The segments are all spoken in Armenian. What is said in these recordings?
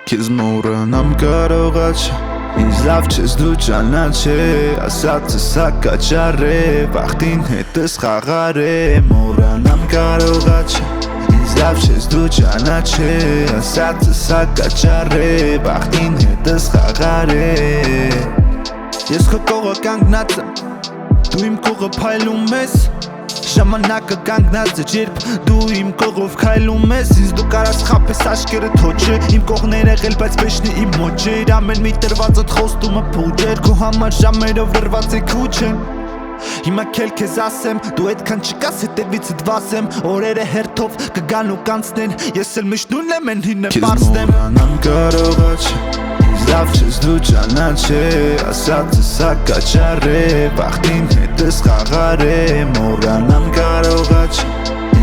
Քեզ մոռանամ կարողա չէ Ինձ լավ չես դու ճանաչել Ասածս հակաճառ է Վախտին հետս խաղար է Մոռանամ կարողա չէ Ինձ լավ չես դու ճանաչել Ասածս հակաճառ է Վախտին հետս խաղար է Ես քո կողը կանգնած եմ Դու իմ կողը փայլում ես Ժամանակը կանգնած է երբ դու իմ կողով քայլում ես Ինձ դու կարաս խաբես աշկերը թոչը Իմ կողն էր եղել բայց վեճնի իմ մոտ չէր Ամեն մի տրվածդ խոստումը փուջ էր Քո համար ժամերով լրված է քուչ են Հիմա քել քեզ ասեմ Դու այդքան չկաս հետևիցդ վասեմ Օրերը հերթով կգան ու կանցնեն Ես էլ միշտ նույնն եմ են հինը պարսնեմ Քեզ մոռանամ կարողա չէ Լավ չես դու ճանաչել Ասածս հակաճառ է Վախտին հետս խաղար է Մոռանամ կարողա չէ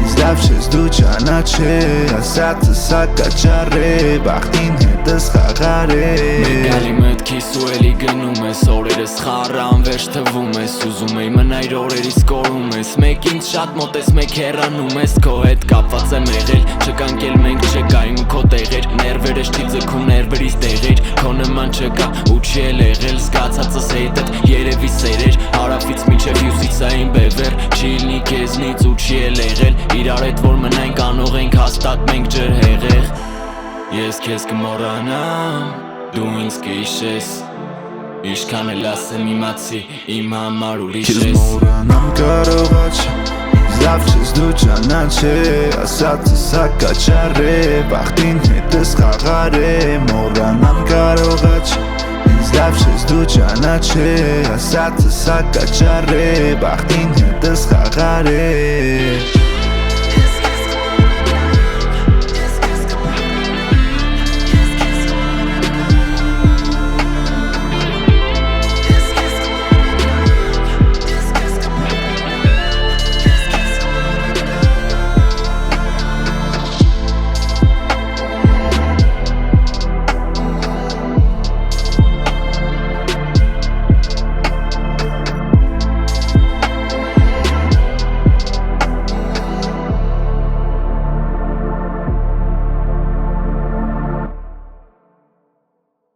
Ինձ լավ չես դու ճանաչել Ասածս հակաճառ է Վախտին հետս խաղար է Մեկ ալի մտքիս ու էլի գնում ես Օրերս խառը անվերջ թվում ես Ուզում էի մնայր օրերիս կորում ես Մեկ ինձ շատ մոտ ես, մեկ հեռանում ես Քո հետ կապված եմ եղել Չկանք էլ մենք չկայում քո տեղեր Ներվերս չի ձգում ներվերից տեղեր Քո նման չկա ու չի էլ եղել Զգացածս հետդ երևի սերեր Հարավից մինչև հյուսիսային բևեր Չի լինի քեզնից ու չի էլ եղել Իրար հետ որ մնայինք անող ենք հաստատ մենք ջրհեղեղ Ես քեզ կմոռանամ Դու ինձ կհիշես Ինչքան էլ ասեմ իմացի Իմ համար ուրիշ ես Քեզ մոռանամ կարողա չէ Լավ չես դու ճանաչել Ասածս հակաճառ է Վախտին հետս խաղար է Մոռանամ կարողա չէ Ինձ լավ չես դու ճանաչել Ասածս հակաճառ է Վախտին հետս խաղար է